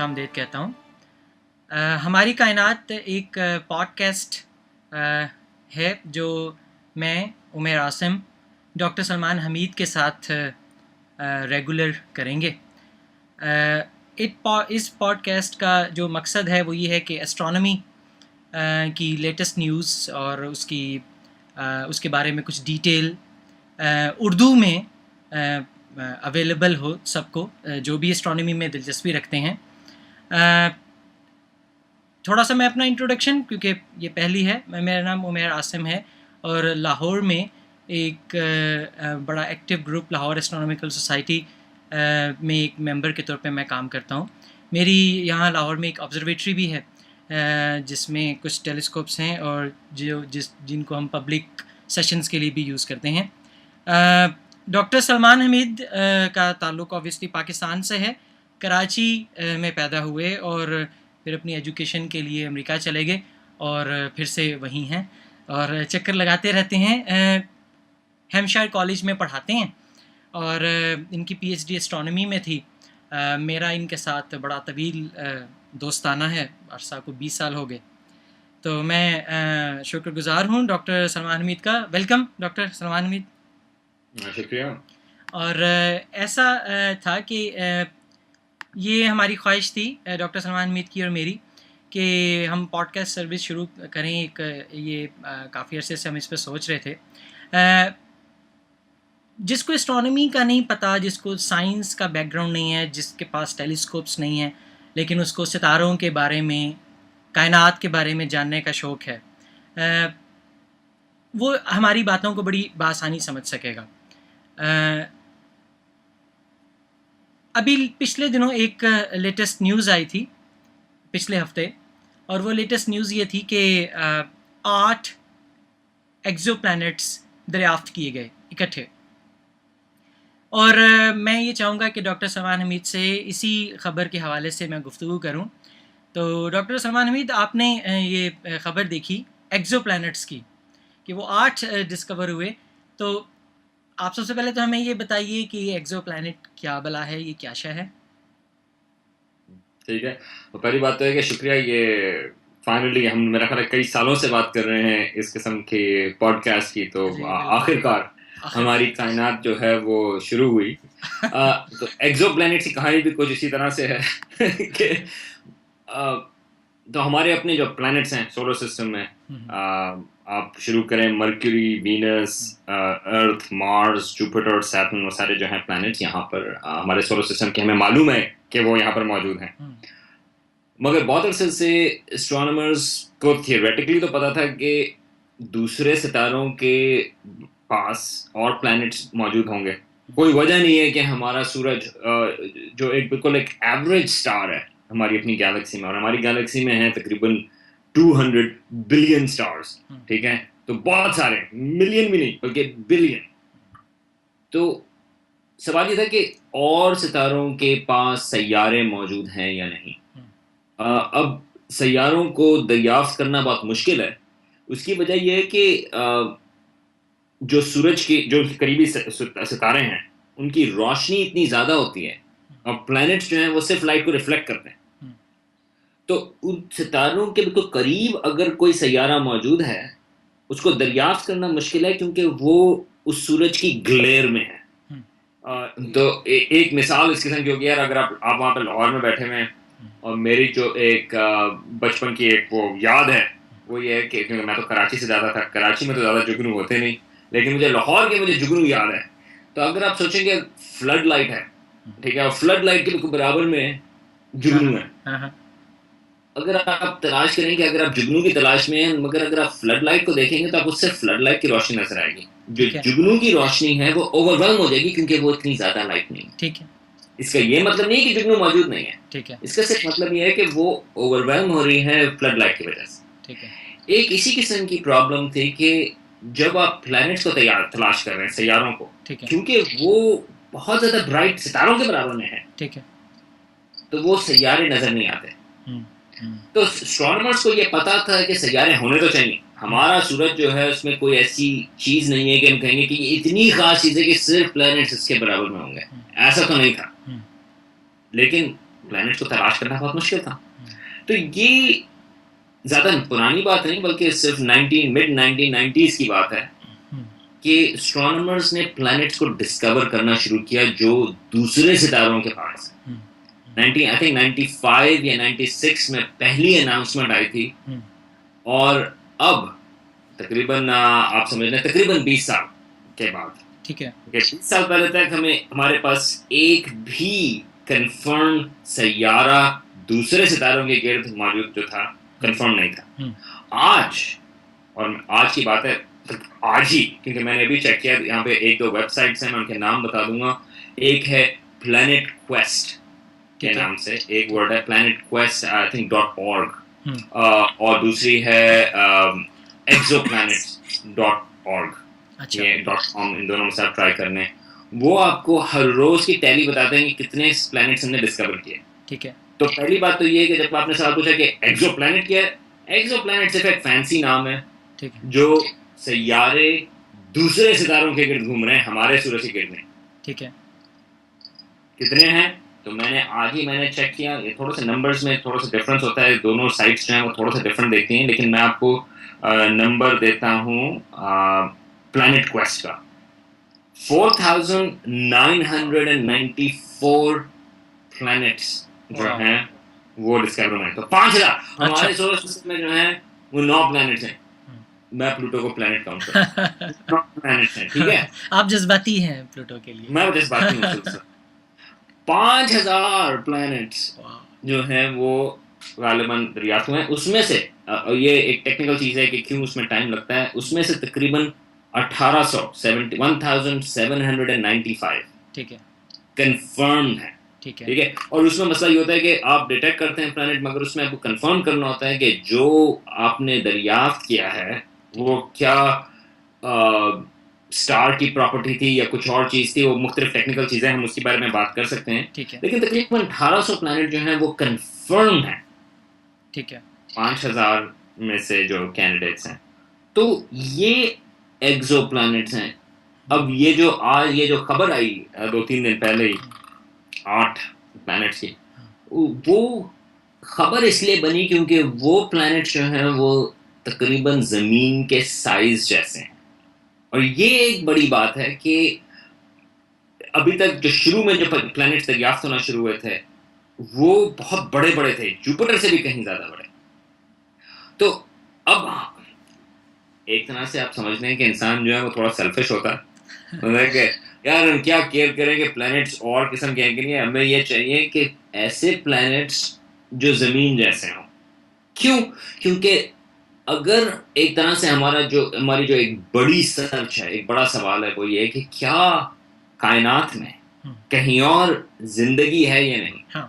खुशामदीद कहता हूँ। हमारी कायनात एक पॉडकास्ट है जो मैं उमैर आसिम डॉक्टर सलमान हमीद के साथ रेगुलर करेंगे। इस पॉडकास्ट का जो मकसद है वो ये है कि एस्ट्रोनॉमी की लेटेस्ट न्यूज़ और उसके बारे में कुछ डिटेल उर्दू में अवेलेबल हो सबको जो भी एस्ट्रोनॉमी में दिलचस्पी रखते हैं। थोड़ा सा मैं अपना इंट्रोडक्शन, क्योंकि ये पहली है, मेरा नाम उमैर आसिम है और लाहौर में एक बड़ा active group Lahore astronomical society में एक मेंबर के तौर पे मैं काम करता हूँ। मेरी यहाँ लाहौर में एक ऑब्जर्वेटरी भी है जिसमें कुछ टेलीस्कोप्स हैं और जिनको हम पब्लिक सेशंस के लिए भी यूज़ करते हैं। डॉक्टर सलमान हमीद का ताल्लुक़ ऑब्वियसली पाकिस्तान से है। कराची में पैदा हुए और फिर अपनी एजुकेशन के लिए अमेरिका चले गए और फिर से वहीं हैं और चक्कर लगाते रहते हैं। हैम्पशायर कॉलेज में पढ़ाते हैं और इनकी पीएचडी एस्ट्रोनॉमी में थी। मेरा इनके साथ बड़ा तवील दोस्ताना है, अरसा को 20 साल हो गए। तो मैं शुक्रगुज़ार हूँ डॉक्टर सलमान हमीद का। Welcome doctor Salman Hamid. शुक्रिया। और ऐसा था कि ये हमारी ख्वाहिश थी डॉक्टर सलमान हमीद की और मेरी कि हम पॉडकास्ट सर्विस शुरू करें। ये काफ़ी अरसे से हम इस पर सोच रहे थे। जिसको एस्ट्रोनॉमी का नहीं पता, जिसको साइंस का बैकग्राउंड नहीं है, जिसके पास टेलीस्कोप्स नहीं है, लेकिन उसको सितारों के बारे में, कायनात के बारे में जानने का शौक़ है, वो हमारी बातों को बड़ी बासानी समझ सकेगा। अभी पिछले दिनों एक लेटेस्ट न्यूज़ आई थी पिछले हफ्ते, और वो लेटेस्ट न्यूज़ ये थी कि 8 एक्सोप्लैनेट्स दरियाफ्त किए गए इकट्ठे। और मैं ये चाहूँगा कि डॉक्टर सलमान हमीद से इसी ख़बर के हवाले से मैं गुफ्तगू करूँ। तो डॉक्टर सलमान हमीद, आपने ये ख़बर देखी एक्सोप्लैनेट्स की कि वो 8 डिस्कवर हुए, तो आप सबसे पहले तो हमें ये बताइए कि ये एक्सोप्लैनेट क्या बला है, ये क्या शय है? ठीक है, तो पहली बात तो है कि शुक्रिया, ये फाइनली हम मेरा ख्याल है कई सालों से बात कर रहे हैं इस किस्म के पॉडकास्ट की, तो आखिरकार हमारी कायनात जो है वो शुरू हुई। तो एक्सोप्लैनेट की कहानी भी कुछ इसी तरह से है कि तो हमारे अपने जो प्लैनेट्स हैं सोलर सिस्टम में, आप शुरू करें मरक्यूरी, वीनस, अर्थ, मार्स, जुपिटर, सैटर्न, वो सारे जो हैं प्लैनेट्स यहाँ पर हमारे सोलर सिस्टम के हमें मालूम है कि वो यहाँ पर मौजूद हैं। मगर बहुत अरसे से एस्ट्रोनॉमर्स को थियोरेटिकली तो पता था कि दूसरे सितारों के पास और प्लैनेट्स मौजूद होंगे। कोई वजह नहीं है कि हमारा सूरज जो एक बिल्कुल एक एवरेज स्टार है हमारी अपनी गैलेक्सी में, और हमारी गैलेक्सी में है तकरीबन 200 बिलियन स्टार्स, ठीक है, तो बहुत सारे, मिलियन भी नहीं बल्कि बिलियन। तो सवाल ये था कि और सितारों के पास सैयारे मौजूद हैं या नहीं। अब सैयारों को दरियाफ्त करना बहुत मुश्किल है। उसकी वजह यह है कि जो सूरज के जो करीबी सितारे हैं उनकी रोशनी इतनी ज़्यादा होती है और प्लैनेट्स जो हैं वो सिर्फ लाइट को रिफ्लेक्ट करते हैं। तो उन सितारों के बिल्कुल करीब अगर कोई सैयारा मौजूद है, उसको दरियाफ्त करना मुश्किल है क्योंकि वो उस सूरज की ग्लेयर में है। तो एक मिसाल इस किस्म की होगी यार, अगर आप वहाँ पर लाहौर में बैठे हुए हैं और मेरी जो एक बचपन की एक वो याद है वो ये है कि क्योंकि मैं तो कराची से ज़्यादा था, कराची में तो ज़्यादा जुगनू होते नहीं, लेकिन मुझे लाहौर के मुझे जुगनू याद है। तो अगर आप सोचेंगे फ्लड लाइट है, ठीक है, और फ्लड लाइट के बिल्कुल बराबर में जुगनू है। अगर आप तलाश करेंगे, अगर आप जुगनू की तलाश में हैं, मगर अगर आप फ्लड लाइट को देखेंगे तो आप उससे फ्लड लाइट की रोशनी नजर आएगी। जो जुगनू की रोशनी है वो ओवरवेल्म हो जाएगी क्योंकि वो इतनी ज्यादा लाइट नहीं है। ठीक है, इसका ये मतलब नहीं है कि जुगनू मौजूद नहीं है, ठीक है, इसका सिर्फ मतलब ये है कि वो ओवरवेल्म हो रही है फ्लड लाइट की वजह से। ठीक है। एक इसी किस्म की प्रॉब्लम थी कि जब आप प्लैनेट्स को तलाश कर रहे हैं, सैयारों को, क्योंकि वो बहुत ज्यादा ब्राइट सितारों के बराबर में है, ठीक है, तो वो सैयारे नजर नहीं आते। तो एस्ट्रोनॉमर्स को ये पता था कि सैयारे होने तो चाहिए। हमारा सूरज जो है उसमें कोई ऐसी चीज नहीं है कि हम कहेंगे कि ये इतनी खास चीज है कि सिर्फ प्लैनेट्स इसके बराबर में होंगे, ऐसा तो नहीं था। लेकिन प्लैनेट्स को तलाश करना बहुत मुश्किल था। तो ये ज्यादा पुरानी बात नहीं बल्कि सिर्फ मिड 1990s की बात है कि एस्ट्रोनॉमर्स ने प्लैनेट्स को डिस्कवर करना शुरू किया जो दूसरे सितारों के पास है। 90 आई थिंक 95 या 96 में पहली अनाउंसमेंट आई थी, और अब तकरीबन आप समझ लें तकरीबन 20 साल के बाद, ठीक है, 20 साल पहले तक हमारे पास एक भी कंफर्म सैयारा दूसरे सितारों के गिर्द मौजूद जो था कंफर्म नहीं था। आज की बात है, आज ही, क्योंकि मैंने अभी चेक किया, यहाँ पे एक दो वेबसाइट्स हैं, मैं उनके नाम बता दूंगा। एक है प्लैनेट क्वेस्ट के नाम से एक वर्ड है, planet quest I think .org, और दूसरी है exoplanets.org, ये .com, इन दोनों में से आप ट्राई करने। वो आपको हर रोज की टैली बताते हैं कि कितने प्लैनेट्स हमने डिस्कवर किए। ठीक है, तो पहली बात तो ये है कि जब आपने सवाल पूछा कि एक्सोप्लैनेट क्या है, एक्सोप्लैनेट सिर्फ एक फैंसी नाम है, ठीक है, जो सैयारे दूसरे सितारों के गिर्द घूम रहे हैं हमारे सूरज के गिर्द में। ठीक है, कितने हैं? तो मैंने चेक किया, ये थोड़ा सा नंबर्स में थोड़ा सा डिफरेंस होता है, दोनों साइट्स जो हैं वो थोड़ा सा डिफरेंट देखती हैं, लेकिन मैं आपको नंबर देता हूँ प्लैनेट क्वेस्ट का। 4,994 प्लैनेट्स जो हैं वो डिस्कवर हुए। तो 5,000 हमारे सोलर सिस्टम में जो है वो 9 प्लैनेट्स हैं। मैं प्लूटो को प्लैनेट काउंट करता हूँ। 9 प्लैनेट्स हैं, ठीक है। आप जज्बाती हैं प्लूटो के लिए। मैं जज्बाती हूँ। 5,000 प्लैनेट्स जो हैं वो गालिबन दरियाफ्त हुए हैं। उसमें से ये एक टेक्निकल चीज है कि क्यों उसमें टाइम लगता है, उसमें से तकरीबन 1795 ठीक है कंफर्म है। ठीक है, और उसमें मसला ये होता है कि आप डिटेक्ट करते हैं प्लैनेट, मगर उसमें आपको कंफर्म करना होता है कि जो आपने दरियाफ्त किया है वो क्या स्टार की प्रॉपर्टी थी या कुछ और चीज थी। वो मुख्तलिफ टेक्निकल चीजें, हम उसके बारे में बात कर सकते हैं। लेकिन तकरीबन 1800 प्लैनेट जो हैं वो कंफर्म है। ठीक है, 5,000 में से जो कैंडिडेट्स हैं, तो ये एक्सो प्लैनेट्स हैं। अब ये जो खबर आई 2-3 दिन पहले ही 8 प्लैनेट्स की, वो खबर इसलिए बनी क्योंकि वो प्लैनेट्स जो हैं वो तकरीबन जमीन के साइज जैसे हैं। और ये एक बड़ी बात है कि अभी तक जो शुरू में जो प्लैनेट्स दरियाफ्त होना शुरू हुए थे वो बहुत बड़े बड़े थे, जुपिटर से भी कहीं ज्यादा बड़े। तो अब एक तरह से आप समझ लें कि इंसान जो है वो थोड़ा सेल्फिश होता है, मतलब कि यार हम क्या केयर करेंगे प्लैनेट्स और किस्म के हैं कि नहीं, हमें ये चाहिए कि ऐसे प्लैनेट्स जो जमीन जैसे हों। क्यों? क्योंकि अगर एक तरह से हमारी जो एक बड़ी सर्च है, एक बड़ा सवाल है, वो ये है कि क्या कायनात में कहीं और जिंदगी है या नहीं।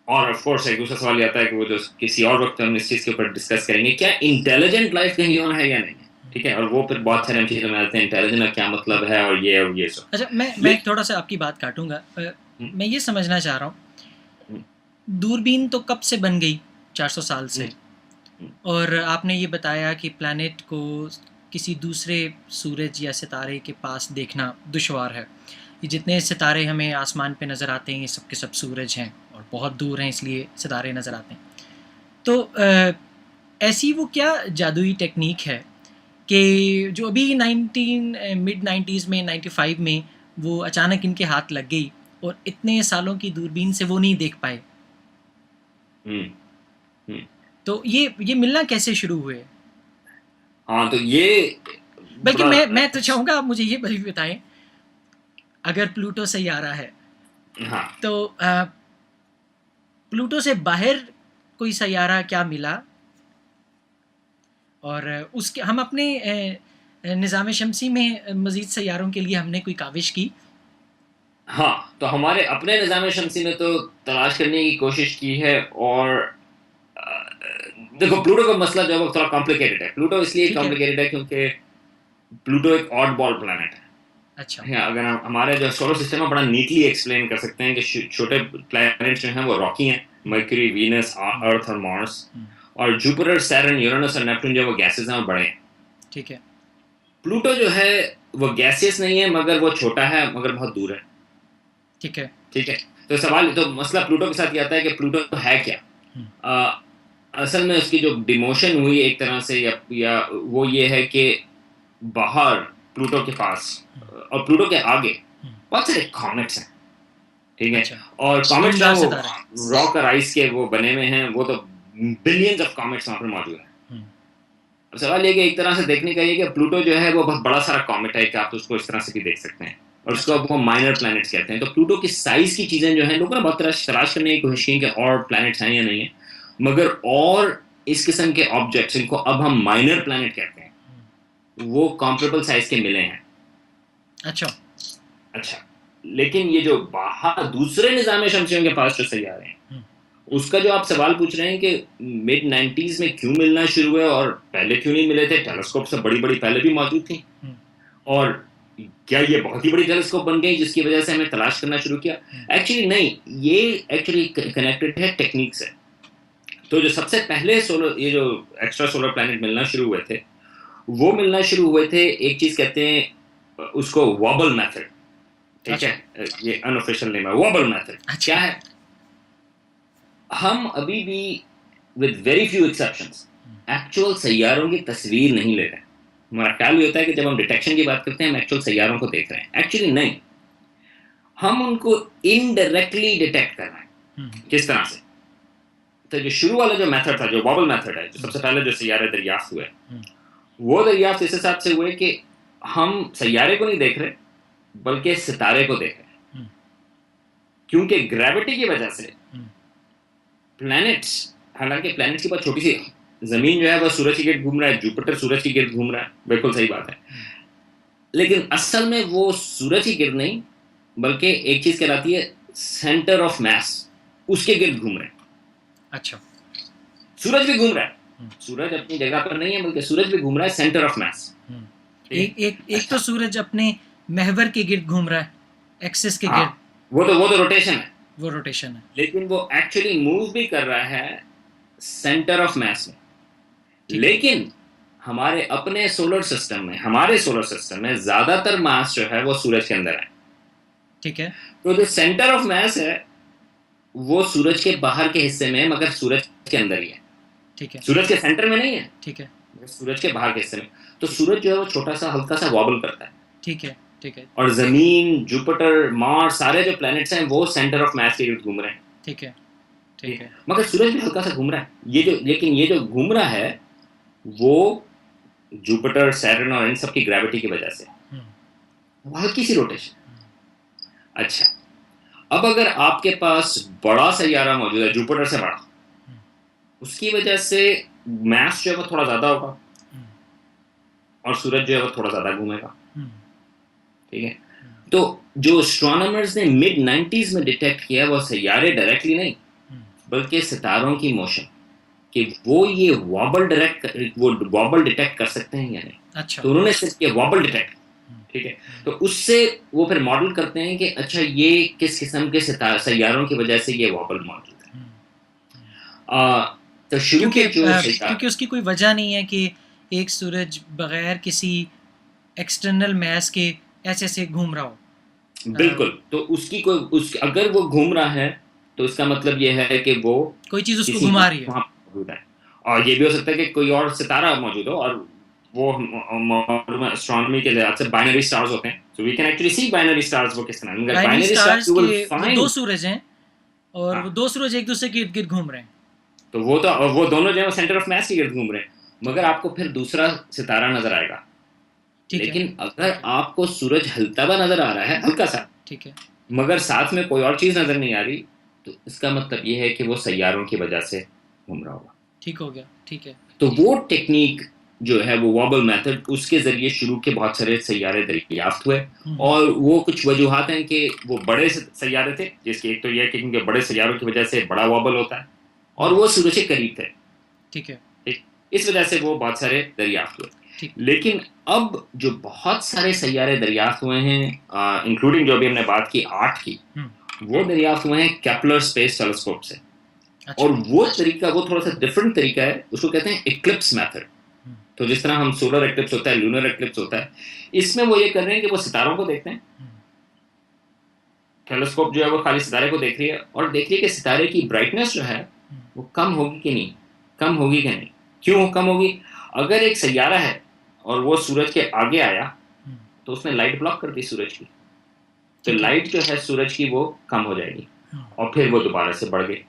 और ऑफ कोर्स एक दूसरा सवाल आता है कि वो जो किसी और वक्त हम इस चीज के ऊपर डिस्कस करेंगे, क्या इंटेलिजेंट लाइफ कहीं और है या नहीं। ठीक है, और वो फिर बहुत सारे चीज़ों में आते हैं, इंटेलिजेंट का क्या मतलब है और ये सब। अच्छा, मैं थोड़ा सा आपकी बात काटूंगा। मैं ये समझना चाह रहा हूँ, दूरबीन तो कब से बन गई, 400 साल से, और आपने ये बताया कि प्लैनेट को किसी दूसरे सूरज या सितारे के पास देखना दुश्वार है। ये जितने सितारे हमें आसमान पे नज़र आते हैं ये सब के सब सूरज हैं और बहुत दूर हैं, इसलिए सितारे नज़र आते हैं। तो ऐसी वो क्या जादुई टेक्निक है कि जो अभी मिड 90s में 95 में वो अचानक इनके हाथ लग गई और इतने सालों की दूरबीन से वो नहीं देख पाए। तो ये मिलना कैसे शुरू हुए? हाँ, तो ये बल्कि मैं तो चाहूँगा आप मुझे ये भी बताएं, अगर प्लूटो सैयारा है, हाँ, तो प्लूटो से बाहर कोई सैयारा क्या मिला, और उसके हम अपने निज़ाम शमसी में मज़ीद सैयारों के लिए हमने कोई काविश की? हाँ, तो हमारे अपने निज़ाम शमसी में तो तलाश करने की कोशिश की है। और देखो, प्लूटो का मसला जो है वो थोड़ा कॉम्प्लिकेटेड है। प्लूटो इसलिए कॉम्प्लिकेटेड है क्योंकि प्लूटो एक ऑड बॉल प्लैनेट है। अच्छा, अगर हम हमारे जो सोलर सिस्टम है बड़ा नीटली एक्सप्लेन कर सकते हैं कि छोटे प्लैनेट्स जो हैं वो रॉकी हैं, मर्क्यूरी, वीनस, अर्थ और मार्स, और जुपिटर, सैटर्न, यूरेनस और नेपट्टून जो वो गैसेस हैं वो बड़े हैं। ठीक है। प्लूटो जो है वो गैसियस नहीं है, मगर वो छोटा है, मगर बहुत दूर है। ठीक है। ठीक है, तो सवाल तो मसला प्लूटो के साथ ये आता है कि प्लूटो है क्या। असल में उसकी जो डिमोशन हुई एक तरह से या वो ये है कि बाहर प्लूटो के पास और प्लूटो के आगे बहुत सारे कॉमेट्स हैं, ठीक है। अच्छा, और कॉमेट्स जो धुआंधार वो सितारे। रॉक और आइस के वो बने हुए हैं, वो तो बिलियंस ऑफ कॉमेट्स वहां पर मौजूद हैं। अब सवाल ये कि एक तरह से देखने का ये कि प्लूटो जो है वो बहुत बड़ा सारा कॉमेट है कि आप उसको इस तरह से भी देख सकते हैं, और उसको वो माइनर प्लैनेट्स कहते हैं। तो प्लूटो की साइज की चीजें जो है लोगों ने बहुत तरह से तलाश करने की कोशिश की कि और प्लैनेट्स हैं या नहीं है, मगर और इस किस्म के ऑब्जेक्ट्स, इनको अब हम माइनर प्लैनेट कहते हैं, वो कॉम्परेबल साइज के मिले हैं। अच्छा, लेकिन ये जो बाहर दूसरे निज़ाम शमसियों के पास जो सैयारे हैं, उसका जो आप सवाल पूछ रहे हैं कि मिड 90s में क्यों मिलना शुरू हुए और पहले क्यों नहीं मिले थे, टेलीस्कोप से बड़ी बड़ी पहले भी मौजूद थी, और क्या ये बहुत ही बड़ी टेलीस्कोप बन गई जिसकी वजह से हमें तलाश करना शुरू किया? एक्चुअली नहीं, ये एक्चुअली कनेक्टेड है टेक्निक से। तो जो सबसे पहले सोलर, ये जो एक्स्ट्रा सोलर प्लैनेट मिलना शुरू हुए थे, वो मिलना शुरू हुए थे, एक चीज कहते हैं उसको वॉबल मेथड, ठीक है, ये अनऑफिशियल नेम है वॉबल मेथड। क्या है? हम अभी भी with very few exceptions actual सैयारों की तस्वीर नहीं ले रहे हैं। हमारा ख्याल ये होता है कि जब हम डिटेक्शन की बात करते हैं हम एक्चुअल सैयारों को देख रहे हैं, एक्चुअली नहीं, हम उनको इनडायरेक्टली डिटेक्ट कर रहे हैं। किस तरह से? तो जो शुरू वाला जो मेथड था, जो वॉबल मेथड है, जो सबसे पहले जो सैयारे दरियाफ्त हुए, वो दरियाफ्त इस हिसाब से हुए कि हम सैयारे को नहीं देख रहे बल्कि सितारे को देख रहे हैं, क्योंकि ग्रेविटी की वजह से प्लैनेट्स, हालांकि प्लैनेट्स की बहुत छोटी सी, जमीन जो है वह सूरज के गिर्द घूम रहा है, जुपिटर सूरज के गिर्द घूम रहा है, बिल्कुल सही बात है, लेकिन असल में वो सूरज के गिर्द नहीं बल्कि एक चीज कहलाती है सेंटर ऑफ मैस, उसके गिर्द घूम रहे हैं। अच्छा, सूरज भी घूम रहा है, सूरज अपनी जगह पर नहीं है बल्कि सूरज भी घूम रहा है सेंटर ऑफ मैस। एक तो सूरज अपने महवर के गिर्द घूम रहा है, एक्सिस के गिर्द, वो तो रोटेशन है, वो रोटेशन है, लेकिन वो एक्चुअली मूव भी कर रहा है सेंटर ऑफ मैस में। लेकिन हमारे अपने सोलर सिस्टम में, हमारे सोलर सिस्टम में ज्यादातर मास जो है वो सूरज के अंदर है, ठीक है। तो जो सेंटर ऑफ मैस है वो सूरज के बाहर के हिस्से में है मगर सूरज के अंदर ही है, ठीक है, सूरज के सेंटर में नहीं है, ठीक है, सूरज के बाहर के हिस्से में। तो सूरज जो है वो छोटा सा हल्का सा वॉबल करता है, ठीक है, ठीक है, और जमीन, जुपिटर, मार्स, सारे जो प्लैनेट्स हैं वो सेंटर ऑफ मैस के इर्द घूम रहे हैं, ठीक है, ठीक है, मगर सूरज भी हल्का सा घूम रहा है। ये जो, लेकिन ये जो घूम रहा है वो जुपिटर, सैटर्न और इन सब की ग्रेविटी की वजह से, वो हल्की सी रोटेशन। अच्छा, अब अगर आपके पास बड़ा सैयारा मौजूद है, जुपिटर से बड़ा, उसकी वजह से मैस जो है वो थोड़ा ज्यादा होगा और सूरज जो है वो थोड़ा ज्यादा घूमेगा, ठीक है। तो जो एस्ट्रोनॉमर्स ने मिड 90s में डिटेक्ट किया वो सैयारे डायरेक्टली नहीं बल्कि सितारों की मोशन, कि वो ये वॉबल डिटेक्ट कर सकते हैं या नहीं। अच्छा, तो उन्होंने सिर्फ ये वॉबल डिटेक्ट, ठीक है, तो उससे वो फिर मॉडल करते हैं कि अच्छा ये किस किस्म के सैयारों की वजह से ये वॉबल मौजूद है। तो शुरू के जो क्योंकि उसकी कोई वजह नहीं है कि एक सूरज बगैर किसी एक्सटर्नल मैस के ऐसे घूम रहा हो। बिल्कुल, तो उसकी कोई अगर वो घूम रहा है तो इसका मतलब ये है कि वो कोई चीज उसको घुमा रही है, और ये भी हो सकता है कि कोई और सितारा मौजूद हो, और वो एस्ट्रोनॉमी के लिहाज से बाइनरी स्टार्स होते हैं, so we can actually see binary stars वो किस तरह। बाइनरी स्टार्स के दो सूरज हैं और वो दो सूरज एक दूसरे के इर्द-गिर्द घूम रहे हैं, तो वो दोनों जो है सेंटर ऑफ मैस के इर्द घूम रहे हैं, मगर आपको फिर दूसरा सितारा नजर आएगा, लेकिन अगर आपको सूरज हिलता हुआ नजर आ रहा है हल्का सा, ठीक है, मगर साथ में कोई और चीज नजर नहीं आ रही, तो इसका मतलब ये है कि वो सैयारों की वजह से घूम रहा होगा। ठीक हो गया, ठीक है। तो वो टेक्निक जो है वो वॉबल मेथड, उसके जरिए शुरू के बहुत सारे सैयारे दरियाफ्त हुए, और वो कुछ वजूहात हैं कि वो बड़े सैयारे थे, जिसकी एक तो यह कि क्योंकि बड़े सैयारों की वजह से बड़ा वॉबल होता है और वो सूरज के करीब थे, ठीक है, ठीक, इस वजह से वो बहुत सारे दरियाफ्त हुए। लेकिन अब जो बहुत सारे सैयारे दरियाफ्त हुए हैं, इंक्लूडिंग जो अभी हमने बात की 8 की, वो दरियाफ्त हुए हैं केपलर स्पेस टेलीस्कोप से। अच्छा। और वो तरीका, वो थोड़ा सा डिफरेंट तरीका है, उसको कहते हैं इक्लिप्स मेथड। तो जिस तरह हम सोलर एक्लिप्स होता है, लूनर एक्लिप्स होता है, इसमें वो ये कर रहे हैं कि वो सितारों को देखते हैं, टेलीस्कोप जो है वो खाली सितारे को देख रही है और देख रही है कि सितारे की ब्राइटनेस जो है वो कम होगी कि नहीं, कम होगी कि नहीं। क्यों कम होगी? अगर एक सैयारा है और वो सूरज के आगे आया तो उसने लाइट ब्लॉक कर दी सूरज की, तो लाइट जो है सूरज की वो कम हो जाएगी और फिर वो दोबारा से बढ़ गई।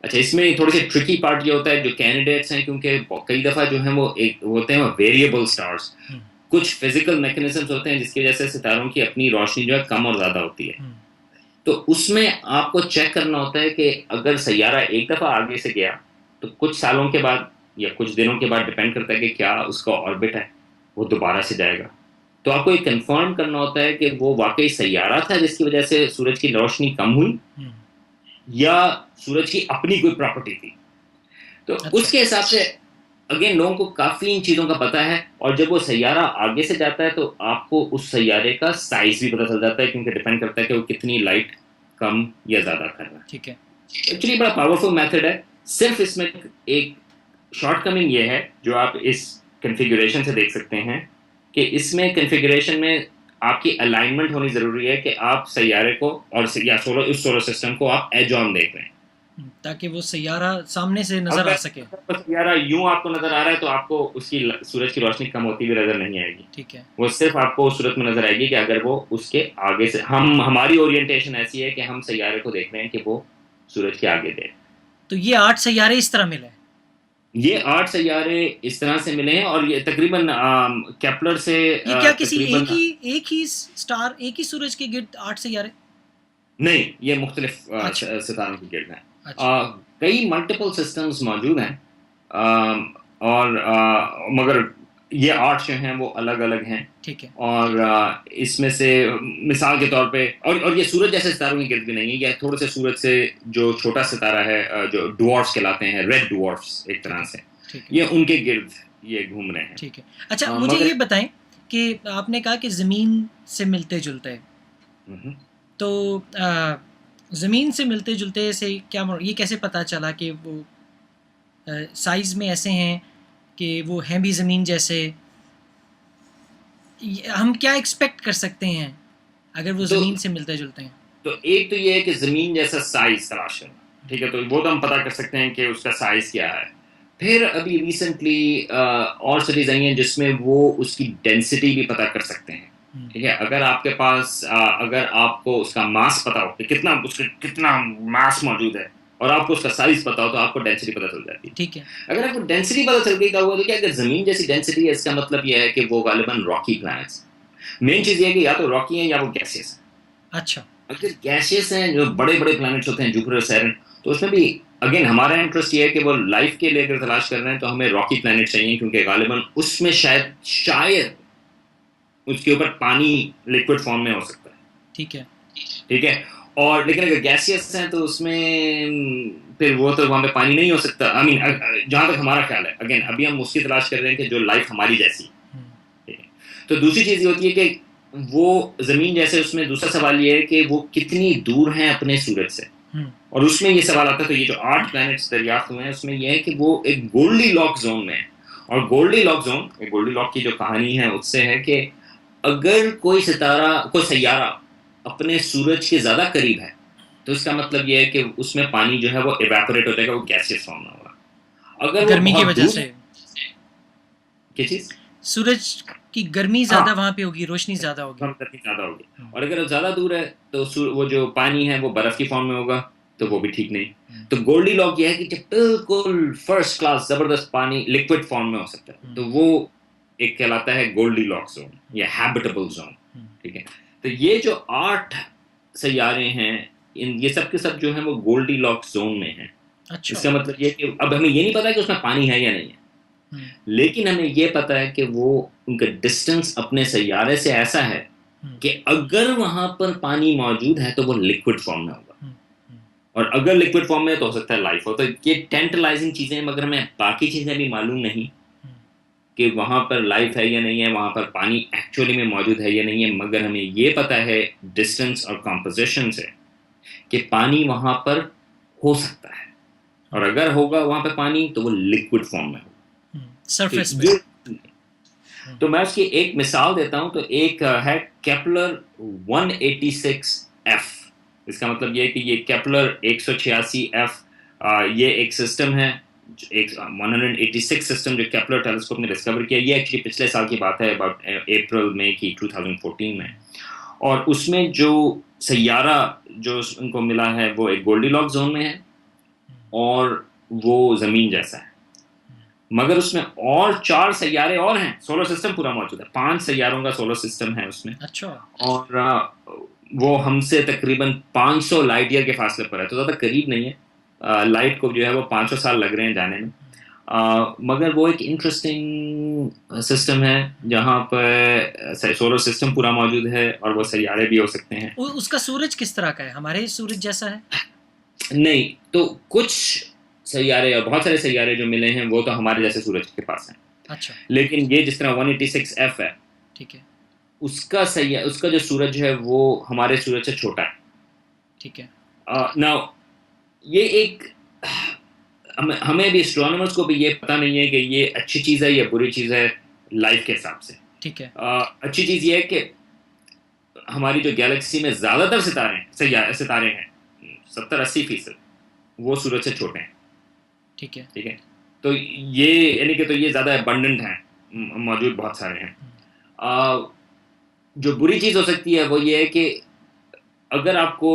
अच्छा, इसमें थोड़ी सी ट्रिकी पार्ट ये होता है जो कैंडिडेट्स हैं, क्योंकि कई दफा जो है वो एक होते हैं वेरिएबल स्टार्स, कुछ फिजिकल मैकेनिज्म्स होते हैं जिसकी वजह से सितारों की अपनी रोशनी जो है कम और ज्यादा होती है। तो उसमें आपको चेक करना होता है कि अगर सैयारा एक दफा आगे से गया तो कुछ सालों के बाद या कुछ दिनों के बाद, डिपेंड करता है कि क्या उसका ऑर्बिट है, वो दोबारा से जाएगा। तो आपको ये कंफर्म करना होता है कि वो वाकई सैयारा था जिसकी वजह से सूरज की रोशनी कम हुई या सूरज की अपनी कोई प्रॉपर्टी थी। तो उसके हिसाब से अगेन लोगों को काफी इन चीजों का पता है, और जब वो सैयारा आगे से जाता है तो आपको उस सैयारे का साइज भी पता चल जाता है, क्योंकि डिपेंड करता है कि वो कितनी लाइट कम या ज्यादा कर रहा है। ठीक है, एक्चुअली बड़ा पावरफुल मेथड है। सिर्फ इसमें एक शॉर्टकमिंग ये है जो आप इस कॉन्फ़िगरेशन से देख सकते हैं कि इसमें कॉन्फ़िगरेशन में आपकी अलाइनमेंट होनी जरूरी है कि आप सैयारे को और या उस सोलर सिस्टम को आप एज ऑन देख रहे हैं, ताकि वो सैयारा सामने से नजर आ सके। सैयारा यूं आपको नजर आ रहा है तो आपको उसकी सूरज की रोशनी कम होती हुई नजर नहीं आएगी। ठीक है, वो सिर्फ आपको उस सूरत में नजर आएगी कि अगर वो उसके आगे से, हमारी ओरिएंटेशन ऐसी है कि हम सैयारे को देख रहे हैं कि वो सूरज के आगे दे। तो ये 8 सैयारे इस तरह मिले, ये 8 सैयारे इस तरह से मिले हैं, और ये तकरीबन केपलर से ये क्या किसी एक ही स्टार, एक ही सूरज के गिर्द 8 सैयारे? नहीं, ये मुख्तलिफ सितारों के गिर्द हैं। कई मल्टीपल सिस्टम्स मौजूद हैं, और मगर ये 8 जो हैं वो अलग अलग हैं। ठीक है, और इसमें से मिसाल के तौर पे, और ये सूरज जैसे सितारों के गिर्द भी नहीं है, ये थोड़े से सूरज से जो छोटा सितारा है, जो डुआर्फ्स कहलाते हैं, रेड डुआर्फ्स एक तरह से, ये उनके गिर्द ये घूम रहे हैं। ठीक है। अच्छा, मुझे ये बताएं कि आपने कहा कि ज़मीन से मिलते जुलते हैं, तो ज़मीन से मिलते जुलते से क्या, ये कैसे पता चला कि वो साइज़ में ऐसे हैं कि वो हैं भी ज़मीन जैसे? हम क्या एक्सपेक्ट कर सकते हैं अगर वो ज़मीन से मिलते जुलते हैं? तो एक तो ये है कि ज़मीन जैसा साइज़ तलाश करना, ठीक है, तो वो तो हम पता कर सकते हैं कि उसका साइज़ क्या है। फिर अभी रिसेंटली और स्टडीज आई हैं जिसमें वो उसकी डेंसिटी भी पता कर सकते हैं। ठीक है, अगर आपके पास अगर आपको उसका मास पता हो कि कितना मास मौजूद है, और आपको उसका साइज पता हो, तो आपको डेंसिटी पता चल जाती है। ठीक है, अगर आपको डेंसिटी पता चल गई तो हुआ, तो क्या, अगर जमीन जैसी डेंसिटी है, इसका मतलब यह है कि वो गालिबन रॉकी प्लैनेट्स। मेन चीज ये है कि या तो रॉकी हैं या वो गैसियस हैं। अच्छा, अगर गैसियस हैं, जो बड़े बड़े प्लैनेट्स होते हैं, जुपिटर, सैटर्न, तो उसमें भी अगेन हमारा इंटरेस्ट ये है कि वो लाइफ के लिए अगर तलाश कर रहे हैं तो हमें रॉकी प्लैनेट चाहिए, क्योंकि गालिबन उसमें शायद उसके ऊपर पानी लिक्विड फॉर्म में हो सकता है। ठीक है, ठीक है, और लेकिन अगर गैसियस हैं तो उसमें फिर वो तो वहां पे पानी नहीं हो सकता। आई मीन जहां तक हमारा ख्याल है, अगेन अभी हम उसकी तलाश कर रहे हैं कि जो लाइफ हमारी जैसी। ठीक है, तो दूसरी चीज ये होती है कि वो जमीन जैसे, उसमें दूसरा सवाल ये है कि वो कितनी दूर हैं अपने सूरज से, और उसमें ये सवाल आता है, तो ये जो 8 प्लैनेट्स दरियाफ्त हुए हैं उसमें ये है कि वो एक गोल्डी लॉक जोन में है। और Goldilocks zone, Goldilocks की जो कहानी है उससे है कि अगर कोई सैयारा अपने सूरज के ज्यादा करीब है तो इसका मतलब यह है कि उसमें पानी जो है वो इवेपोरेट हो जाएगा, वो गैसियस फॉर्म में होगा। अगर गर्मी की वजह से, क्या चीज, सूरज की गर्मी ज्यादा वहां पे होगी, रोशनी ज्यादा होगी, गर्मी ज्यादा होगी। और अगर वो ज्यादा दूर है तो वो जो पानी है वो बर्फ की फॉर्म में होगा, तो वो भी ठीक नहीं। तो गोल्डी लॉक ये है कि जब बिल्कुल फर्स्ट क्लास जबरदस्त पानी लिक्विड फॉर्म में हो सकता है, तो वो एक कहलाता है गोल्डी लॉक जोन या हैबिटेबल जोन। ठीक है, तो ये जो 8 सैयारे हैं, ये सब के सब जो है वो गोल्डी लॉक जोन में हैं। अच्छा। इसका मतलब ये कि अब हमें ये नहीं पता कि उसमें पानी है या नहीं है, लेकिन हमें ये पता है कि वो उनका डिस्टेंस अपने सैयारे से ऐसा है कि अगर वहां पर पानी मौजूद है तो वो लिक्विड फॉर्म में होगा, और अगर लिक्विड फॉर्म में तो हो सकता है लाइफ हो। तो ये टेंटलाइजिंग चीजें हैं, मगर हमें बाकी चीजें भी मालूम नहीं कि वहां पर लाइफ है या नहीं है, वहां पर पानी एक्चुअली में मौजूद है या नहीं है, मगर हमें ये पता है डिस्टेंस और कंपोजिशन से कि पानी वहां पर हो सकता है, और अगर होगा वहां पर पानी तो वो लिक्विड फॉर्म में होगा, सरफेस पे। तो मैं उसकी एक मिसाल देता हूं। तो एक है केपलर 186F, इसका मतलब ये है कि ये केपलर 186F ये एक सिस्टम है, एक 186 सिस्टम जो केपलर टेलीस्कोप ने डिस्कवर किया। ये एक्चुअली पिछले साल की बात है, अबाउट अप्रैल मई की 2014 में। और उसमें जो सैयारा जो उनको मिला है वो एक गोल्डीलॉक्स जोन में है और वो ज़मीन जैसा है, मगर उसमें और 4 सैयारे और हैं। सोलर सिस्टम पूरा मौजूद है, 5 सैयारों का सोलर सिस्टम है उसमें। अच्छा। और वो हमसे तकरीबन 500 लाइट ईयर के फासले पर है, तो ज़्यादा करीब नहीं है। लाइट को जो है वो 500 साल लग रहे हैं जाने में, मगर वो एक इंटरेस्टिंग सिस्टम है जहाँ पर सोलर सिस्टम पूरा मौजूद है और वो सैयारे भी हो सकते हैं। उसका सूरज किस तरह का है? हमारे सूरज जैसा है? नहीं, तो कुछ सैयारे और बहुत सारे सैयारे जो मिले हैं वो तो हमारे जैसे सूरज के पास हैं। अच्छा। लेकिन ये जिस तरह 186F है, ठीक है, उसका जो सूरज है वो हमारे सूरज से छोटा है। ठीक है। नाउ ये एक हमें भी एस्ट्रोनॉमर्स को भी ये पता नहीं है कि ये अच्छी चीज़ है या बुरी चीज़ है लाइफ के हिसाब से। ठीक है। अच्छी चीज़ ये है कि हमारी जो गैलेक्सी में ज़्यादातर सितारे हैं 70-80% वो सूरज से छोटे हैं। ठीक है, ठीक है। तो ये यानी कि तो ये ज़्यादा अबंडेंट हैं, मौजूद बहुत सारे हैं। जो बुरी चीज़ हो सकती है वो ये है कि अगर आपको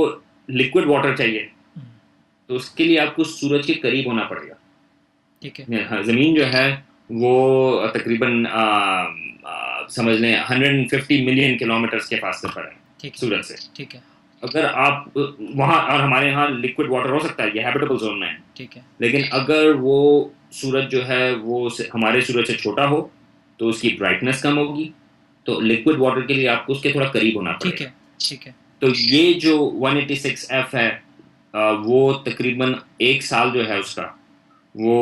लिक्विड वाटर चाहिए तो उसके लिए आपको सूरज के करीब होना पड़ेगा। ठीक है। ज़मीन जो है वो तकरीबन समझ लें 150 मिलियन किलोमीटर्स के फासले पर है सूरज से। ठीक है। अगर आप वहाँ, और हमारे यहाँ लिक्विड वाटर हो सकता है, ये हैबिटेबल जोन में है। ठीक है। लेकिन अगर वो सूरज जो है वो हमारे सूरज से छोटा हो तो उसकी ब्राइटनेस कम होगी, तो लिक्विड वाटर के लिए आपको उसके थोड़ा करीब होना पड़ेगा। ठीक है। ठीक है। तो ये जो 186F है वो तकरीबन 1 साल जो है उसका वो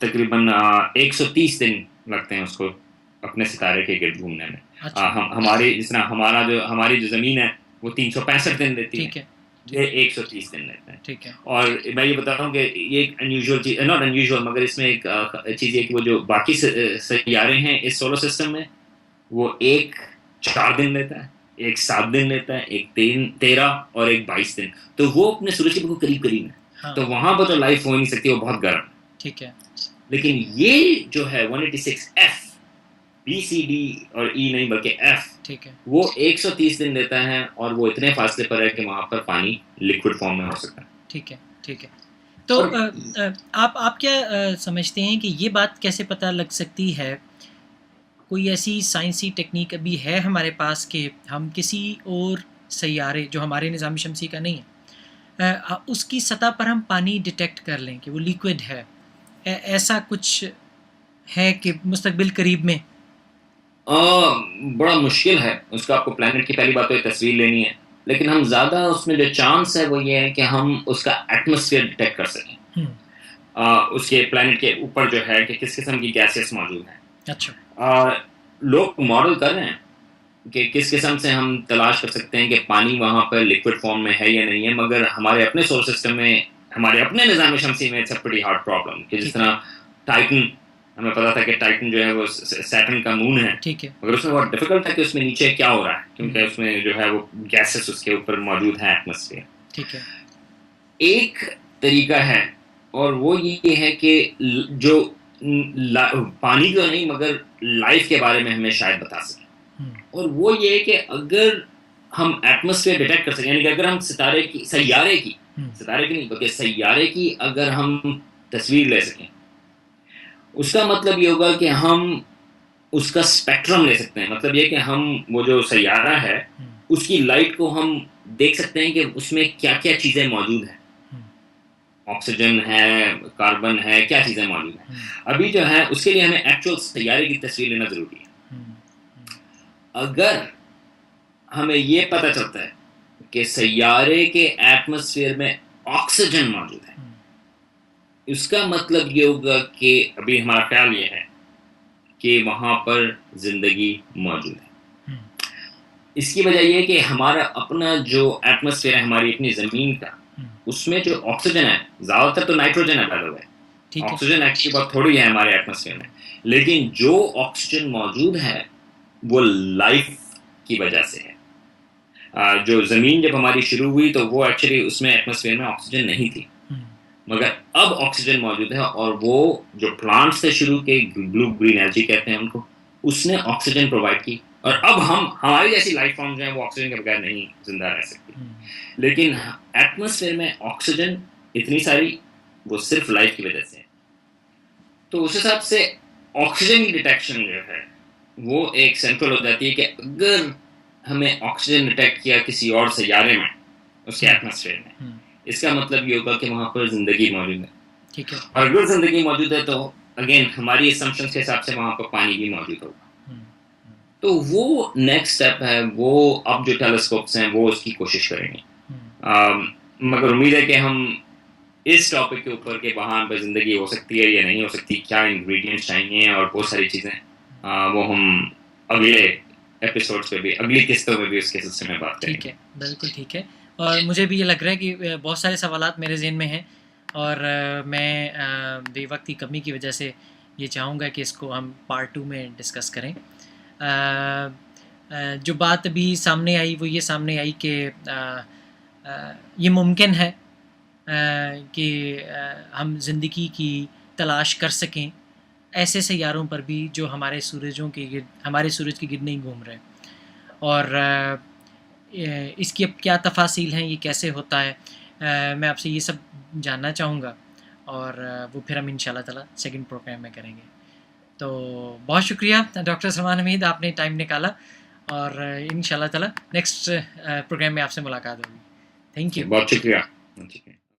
तकरीबन 130 दिन लगते हैं उसको अपने सितारे के गिर्द घूमने में। अच्छा। हमारी जिस तरह हमारी जो ज़मीन है वो 365 दिन लेती है, ये 130 दिन लेते हैं। ठीक है। और मैं ये बता रहा हूँ कि ये एक अनयूजुअल चीज़, नॉट अनयूजुअल, मगर इसमें एक चीज़ है कि वो जो बाकी सैयारे हैं इस सोलर सिस्टम में वो एक 4 दिन लेता है, एक 7 दिन लेता है, एक 13 और एक 22 दिन। तो वो अपने सूरज के बिल्कुल करीब करीब है। हाँ। तो वहां पर तो लाइफ हो नहीं सकती, वो बहुत गर्म। ठीक है। लेकिन ये जो है 186F, BCD और E नहीं बल्कि F, ठीक है, वो 130 दिन लेता है और वो इतने फासले पर है कि वहां पर पानी लिक्विड फॉर्म में हो सकता है। ठीक है। ठीक है। तो आप क्या समझते हैं कि ये बात कैसे पता लग सकती है? कोई ऐसी साइंसी टेक्निक अभी है हमारे पास कि हम किसी और सैयारे जो हमारे निज़ाम शमसी का नहीं है उसकी सतह पर हम पानी डिटेक्ट कर लें कि वो लिक्विड है? ऐसा कुछ है कि मुस्तकबिल करीब में? बड़ा मुश्किल है उसका। आपको प्लैनेट की पहली बात तो तस्वीर लेनी है, लेकिन हम ज़्यादा उसमें जो चांस है वो ये है कि हम उसका एटमॉस्फेयर डिटेक्ट कर सकें। उसके प्लैनेट के ऊपर जो है कि किस किस्म की गैसेस मौजूद हैं। अच्छा। लोग मॉडल कर रहे हैं कि किस किस्म से हम तलाश कर सकते हैं कि पानी वहाँ पर लिक्विड फॉर्म में है या नहीं है, मगर हमारे अपने सोलर सिस्टम में, हमारे अपने निज़ाम शमसी में it's a pretty hard problem. कि जिस तरह टाइटन, हमें पता था कि टाइटन जो है वो सैटर्न का मून है, ठीक है, मगर उसमें बहुत डिफिकल्ट था कि उसमें नीचे क्या हो रहा है, क्योंकि उसमें जो है वो गैसेस उसके ऊपर मौजूद है, एटमॉस्फेयर। ठीक है। एक तरीका है और वो ये है कि जो पानी तो नहीं मगर लाइफ के बारे में हमें शायद बता सके, और वो ये है कि अगर हम एटमॉस्फेयर डिटेक्ट कर सकें, यानी कि अगर हम सैयारे की नहीं बल्कि सैयारे की अगर हम तस्वीर ले सकें, उसका मतलब ये होगा कि हम उसका स्पेक्ट्रम ले सकते हैं। मतलब ये कि हम वो जो सैयारा है उसकी लाइट को हम देख सकते हैं कि उसमें क्या क्या चीज़ें मौजूद हैं, ऑक्सीजन है, कार्बन है, क्या चीज़ें मौजूद हैं। अभी जो है उसके लिए हमें एक्चुअल सैयारे की तस्वीर लेना ज़रूरी है। अगर हमें ये पता चलता है कि सैयारे के एटमॉस्फेयर में ऑक्सीजन मौजूद है, इसका मतलब ये होगा कि अभी हमारा ख्याल ये है कि वहाँ पर ज़िंदगी मौजूद है। इसकी वजह ये है कि हमारा अपना जो एटमॉस्फेयर है, हमारी अपनी ज़मीन का, उसमें जो ऑक्सीजन है ज़्यादातर तो नाइट्रोजन है पैदा हुआ है। ऑक्सीजन एक्चुअली बहुत थोड़ी है हमारे एटमॉस्फेयर में, लेकिन जो ऑक्सीजन मौजूद है वो लाइफ की वजह से है। जो ज़मीन जब हमारी शुरू हुई तो वो एक्चुअली उसमें एटमॉस्फेयर में ऑक्सीजन नहीं थी, मगर अब ऑक्सीजन मौजूद है, और वो जो प्लांट्स से शुरू के ब्लू ग्रीन एलजी कहते हैं उनको, उसने ऑक्सीजन प्रोवाइड की, और अब हमारी जैसी लाइफ फॉर्म जो है वो ऑक्सीजन के बगैर नहीं जिंदा रह सकती। लेकिन एटमॉस्फेयर में ऑक्सीजन इतनी सारी वो सिर्फ लाइफ की वजह से है। तो उस हिसाब से ऑक्सीजन की डिटेक्शन जो है वो एक सेंट्रल हो जाती है कि अगर हमें ऑक्सीजन डिटेक्ट किया किसी और सैयारे में उसके एटमॉस्फेयर में, इसका मतलब ये होगा कि वहाँ पर जिंदगी मौजूद है। ठीक है। और अगर जिंदगी मौजूद है तो अगेन हमारी असम्पशंस के हिसाब से वहाँ पर पानी भी मौजूद होगा। तो वो नेक्स्ट स्टेप है, वो अब जो टेलीस्कोप्स हैं वो उसकी कोशिश करेंगे। मगर उम्मीद है कि हम इस टॉपिक के ऊपर के वहाँ पर जिंदगी हो सकती है या नहीं हो सकती, क्या इंग्रेडिएंट्स चाहिए और बहुत सारी चीज़ें वो हम अगले एपिसोड्स पे भी, अगली किस्तों में भी उसके सिलसिले में बात करेंगे। ठीक है, बिल्कुल ठीक है। और मुझे भी ये लग रहा है कि बहुत सारे सवालात मेरे ज़हन में हैं, और मैं बेवक्त की कमी की वजह से ये चाहूँगा कि इसको हम पार्ट 2 में डिस्कस करें। जो बात अभी सामने आई वो ये सामने आई कि ये मुमकिन है कि हम ज़िंदगी की तलाश कर सकें ऐसे सैयारों पर भी जो हमारे सूरज के गिर्द नहीं घूम रहे। और इसकी अब क्या तफासील हैं, ये कैसे होता है, मैं आपसे ये सब जानना चाहूँगा, और वो फिर हम इंशाल्लाह ताला सेकंड प्रोग्राम में करेंगे। तो बहुत शुक्रिया डॉक्टर सलमान हमीद, आपने टाइम निकाला, और इंशाल्लाह ताला नेक्स्ट प्रोग्राम में आपसे मुलाकात होगी। Thank you. बहुत शुक्रिया।